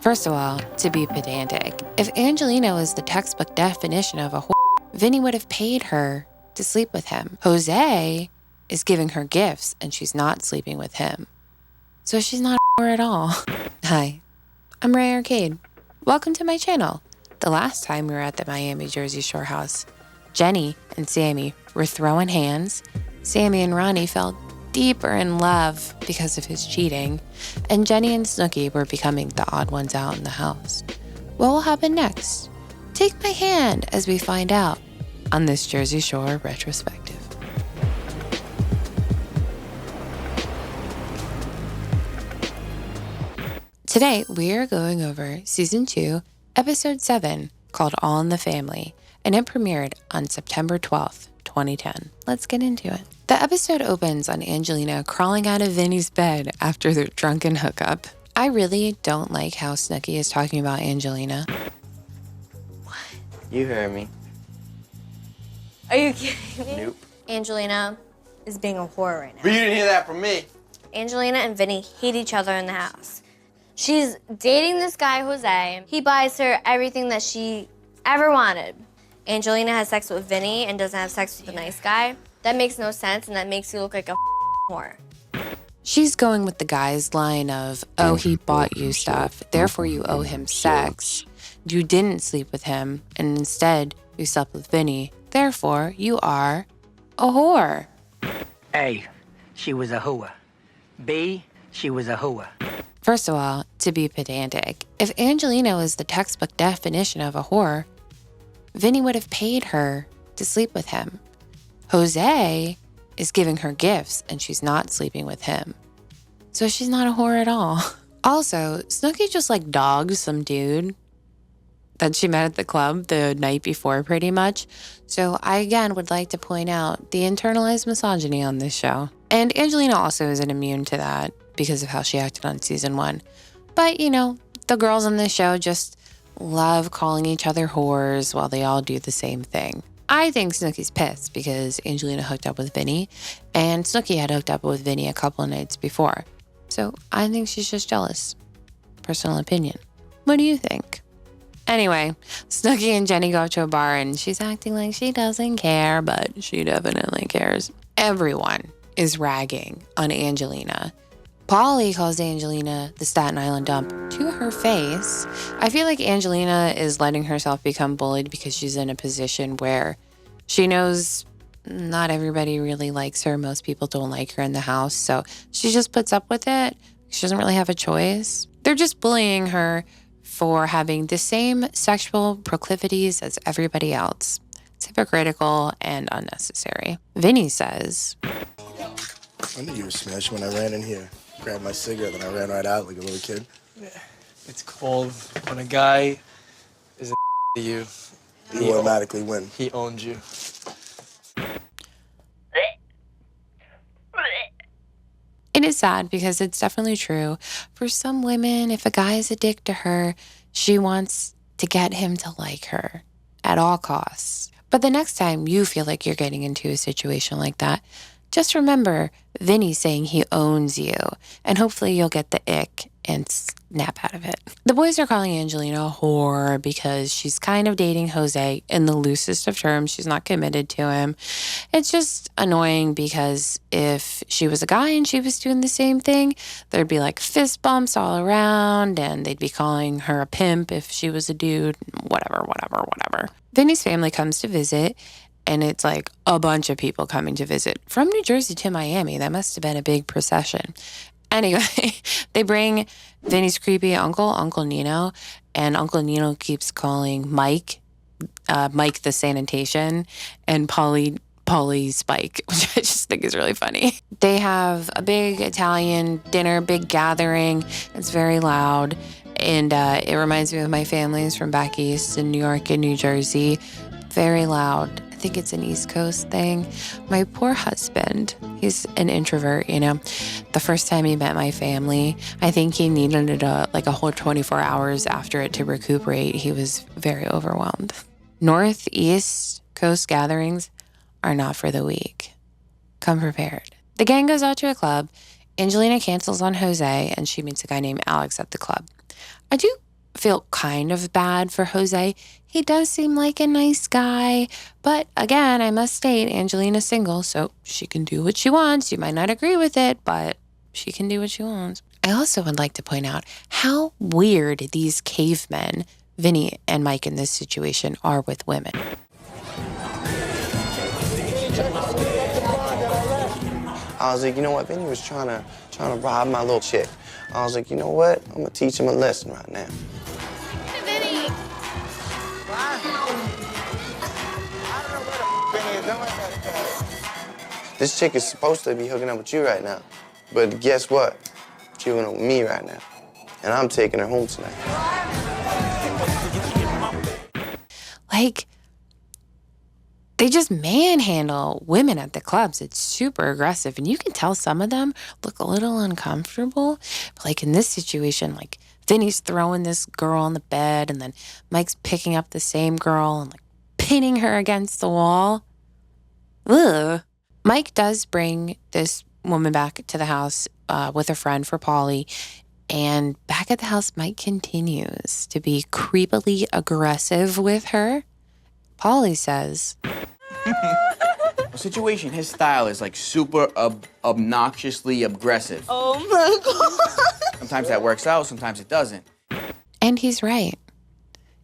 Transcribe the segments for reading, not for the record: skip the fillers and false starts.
First of all, to be pedantic, if Angelina was the textbook definition of a whore, Vinny would have paid her to sleep with him. Jose is giving her gifts and she's not sleeping with him. So she's not a whore at all. Hi, I'm Ray Arcade. Welcome to my channel. The last time we were at the Miami Jersey Shore house, Jenny and Sammy were throwing hands. Sammy and Ronnie fell deeper in love because of his cheating, and Jenny and Snooki were becoming the odd ones out in the house. What will happen next? Take my hand as we find out on this Jersey Shore retrospective. Today, we are going over Season 2, Episode 7, called All in the Family, and it premiered on September 12th, 2010. Let's get into it. The episode opens on Angelina crawling out of Vinny's bed after their drunken hookup. I really don't like how Snooki is talking about Angelina. What? You heard me. Are you kidding me? Nope. Angelina is being a whore right now. But you didn't hear that from me. Angelina and Vinny hate each other in the house. She's dating this guy, Jose. He buys her everything that she ever wanted. Angelina has sex with Vinny and doesn't have sex with the nice guy. That makes no sense, and that makes you look like a whore. She's going with the guy's line of, oh, he bought you stuff, therefore you owe him sex. You didn't sleep with him, and instead you slept with Vinny, therefore you are a whore. A, she was a hooah. B, she was a hooah. First of all, to be pedantic, if Angelina was the textbook definition of a whore, Vinny would have paid her to sleep with him. Jose is giving her gifts and she's not sleeping with him. So she's not a whore at all. Also, Snooki just like dogged some dude that she met at the club the night before pretty much. So I again would like to point out the internalized misogyny on this show. And Angelina also isn't immune to that because of how she acted on season 1. But you know, the girls on this show just love calling each other whores while they all do the same thing. I think Snooki's pissed because Angelina hooked up with Vinny and Snooki had hooked up with Vinny a couple of nights before. So I think she's just jealous. Personal opinion. What do you think? Anyway, Snooki and Jenny go up to a bar and she's acting like she doesn't care, but she definitely cares. Everyone is ragging on Angelina. Polly calls Angelina the Staten Island dump to her face. I feel like Angelina is letting herself become bullied because she's in a position where she knows not everybody really likes her. Most people don't like her in the house. So she just puts up with it. She doesn't really have a choice. They're just bullying her for having the same sexual proclivities as everybody else. It's hypocritical and unnecessary. Vinny says, I knew you were smashed when I ran in here. Grabbed my cigarette, then I ran right out like a little kid. Yeah. It's called when a guy is to you. You automatically win. He owned you. it is sad because it's definitely true. For some women, if a guy is a dick to her, she wants to get him to like her at all costs. But the next time you feel like you're getting into a situation like that, just remember Vinny saying he owns you, and hopefully you'll get the ick and snap out of it. The boys are calling Angelina a whore because she's kind of dating Jose in the loosest of terms. She's not committed to him. It's just annoying because if she was a guy and she was doing the same thing, there'd be like fist bumps all around and they'd be calling her a pimp if she was a dude, whatever. Vinny's family comes to visit, and it's like a bunch of people coming to visit from New Jersey to Miami. That must have been a big procession. Anyway, they bring Vinny's creepy Uncle Nino, and Uncle Nino keeps calling Mike the sanitation, and Polly Spike, which I just think is really funny. They have a big Italian dinner, big gathering. It's very loud, and it reminds me of my families from back east in New York and New Jersey. Very loud. I think it's an East Coast thing. My poor husband, he's an introvert, you know. The first time he met my family, I think he needed a whole 24 hours after it to recuperate. He was very overwhelmed. Northeast Coast gatherings are not for the weak. Come prepared. The gang goes out to a club. Angelina cancels on Jose, and she meets a guy named Alex at the club. I do feel kind of bad for Jose. He does seem like a nice guy. But again, I must state, Angelina's single, so she can do what she wants. You might not agree with it, but she can do what she wants. I also would like to point out how weird these cavemen, Vinny and Mike in this situation, are with women. I was like, you know what? Vinny was trying to rob my little chick. I was like, you know what? I'm gonna teach him a lesson right now. Vinny! This chick is supposed to be hooking up with you right now. But guess what? She's hooking up with me right now. And I'm taking her home tonight. Like, they just manhandle women at the clubs. It's super aggressive. And you can tell some of them look a little uncomfortable. But like in this situation, like Vinny's throwing this girl on the bed and then Mike's picking up the same girl and like pinning her against the wall. Ugh. Mike does bring this woman back to the house with a friend for Polly. And back at the house, Mike continues to be creepily aggressive with her. Polly says, situation, his style is like super obnoxiously aggressive. Oh my God. Sometimes that works out, sometimes it doesn't. and he's right.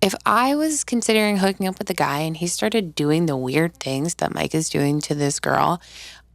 If I was considering hooking up with a guy and he started doing the weird things that Mike is doing to this girl,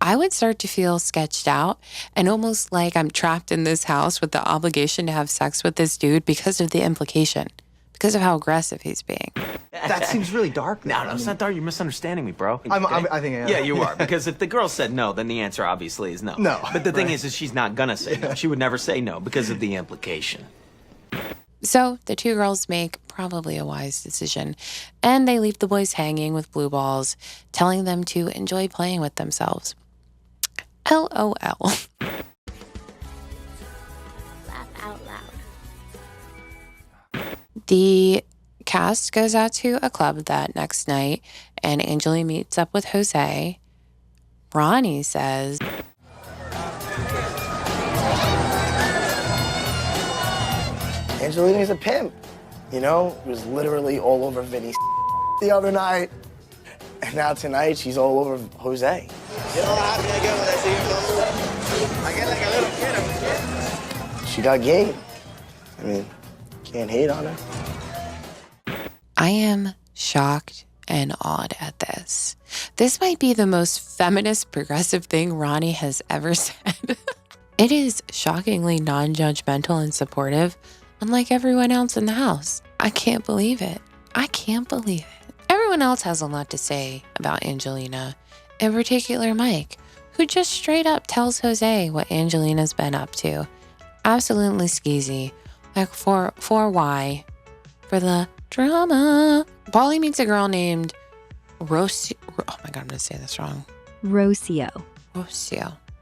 I would start to feel sketched out and almost like I'm trapped in this house with the obligation to have sex with this dude because of the implication, because of how aggressive he's being. That seems really dark. No, it's not dark. You're misunderstanding me, bro. I think I am. Yeah, you are. Because if the girl said no, then the answer obviously is no. No. But the thing is she's not gonna say no. She would never say no because of the implication. So the two girls make probably a wise decision, and they leave the boys hanging with blue balls, telling them to enjoy playing with themselves. LOL. Laugh out loud. The cast goes out to a club that next night, and Angelina meets up with Jose. Ronnie says, Angelina's a pimp. You know, it was literally all over Vinny's the other night. And now tonight, she's all over Jose. You know how happy I get when I see her go. I get like a little kid. She got game. I mean, can't hate on her. I am shocked and awed at this. This might be the most feminist, progressive thing Ronnie has ever said. It is shockingly non-judgmental and supportive, unlike everyone else in the house. I can't believe it. I can't believe it. Everyone else has a lot to say about Angelina, in particular Mike, who just straight up tells Jose what Angelina's been up to. Absolutely skeezy. Like, for why? For the drama. Polly meets a girl named Rocio. Oh my God, I'm going to say this wrong. Rocio.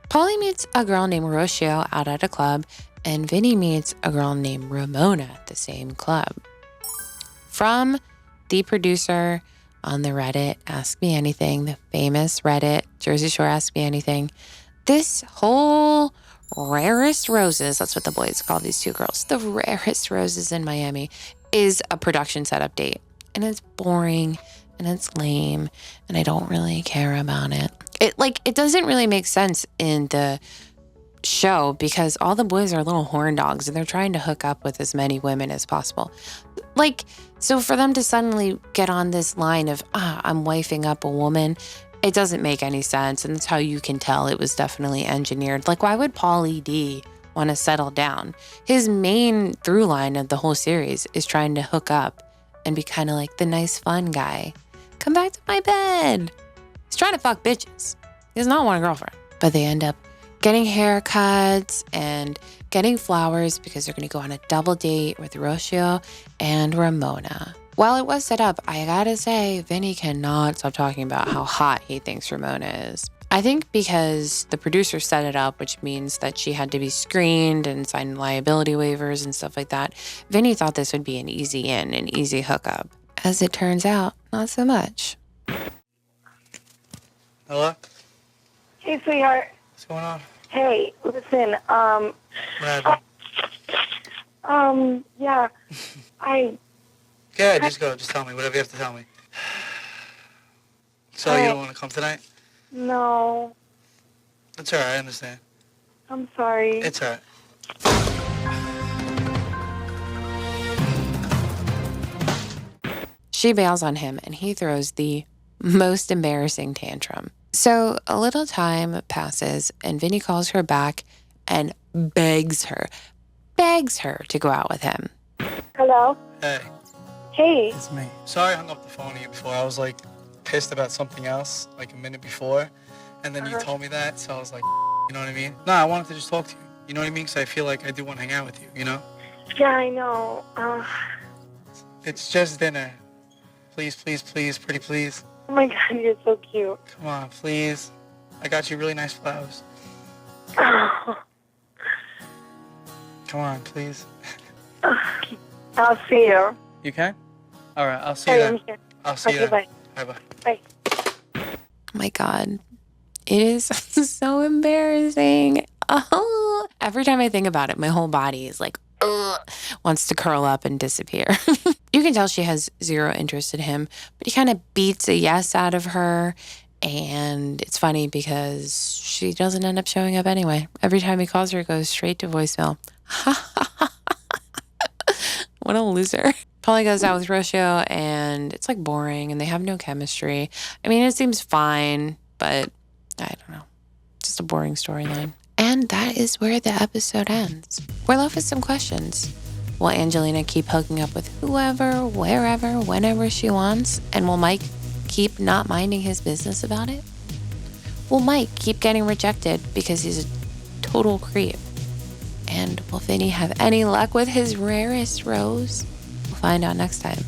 Polly meets a girl named Rocio out at a club, and Vinny meets a girl named Ramona at the same club. From the producer on the Reddit, Ask Me Anything, the famous Reddit, Jersey Shore Ask Me Anything, this whole Rarest Roses, that's what the boys call these two girls, the Rarest Roses in Miami, is a production set update. And it's boring and it's lame and I don't really care about it. It doesn't really make sense in the show because all the boys are little horn dogs and they're trying to hook up with as many women as possible. So for them to suddenly get on this line of, I'm wifing up a woman, it doesn't make any sense. And that's how you can tell it was definitely engineered. Like, why would Pauly D want to settle down? His main through line of the whole series is trying to hook up and be kind of like the nice, fun guy. Come back to my bed. He's trying to fuck bitches. He does not want a girlfriend. But they end up getting haircuts and getting flowers because they're going to go on a double date with Rocio and Ramona. While it was set up, I gotta say, Vinny cannot stop talking about how hot he thinks Ramona is. I think because the producer set it up, which means that she had to be screened and sign liability waivers and stuff like that, Vinny thought this would be an easy in, an easy hookup. As it turns out, not so much. Hello? Hey, sweetheart. What's going on? Hey, listen, What happened? Yeah. Yeah, just go. Just tell me whatever you have to tell me. So you don't want to come tonight? No. It's alright. I understand. I'm sorry. It's alright. She bails on him and he throws the most embarrassing tantrum. So a little time passes and Vinny calls her back and begs her to go out with him. Hello? Hey, Hey. it's me. Sorry I hung up the phone to you before. I was like pissed about something else like a minute before. And then you told me that, so I was like, you know what I mean? No, I wanted to just talk to you. You know what I mean? Because I feel like I do want to hang out with you, you know? Yeah, I know. It's just dinner. Please, please, please, pretty please. Oh my God, you're so cute. Come on, please. I got you really nice flowers. Oh, Come on, please. I'll see you. You can? All right, I'll see you Hey, then. I'm here. I'll see you Okay, then. bye. Bye-bye. Bye. Oh my God. It is so embarrassing. Oh, every time I think about it, my whole body is like, ugh, wants to curl up and disappear. You can tell she has zero interest in him, but he kind of beats a yes out of her. And it's funny because she doesn't end up showing up anyway. Every time he calls her, it goes straight to voicemail. What a loser. Polly goes out with Rocio and it's like boring and they have no chemistry. I mean, it seems fine, but I don't know. Just a boring storyline. And that is where the episode ends. We're left with some questions. Will Angelina keep hooking up with whoever, wherever, whenever she wants? And will Mike keep not minding his business about it? Will Mike keep getting rejected because he's a total creep? And will Vinny have any luck with his rarest rose? We'll find out next time.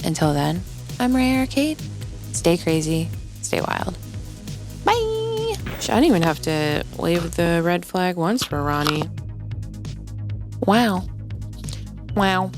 Until then, I'm Ray Arcade. Stay crazy, stay wild. Bye! I didn't even have to wave the red flag once for Ronnie. Wow. Wow.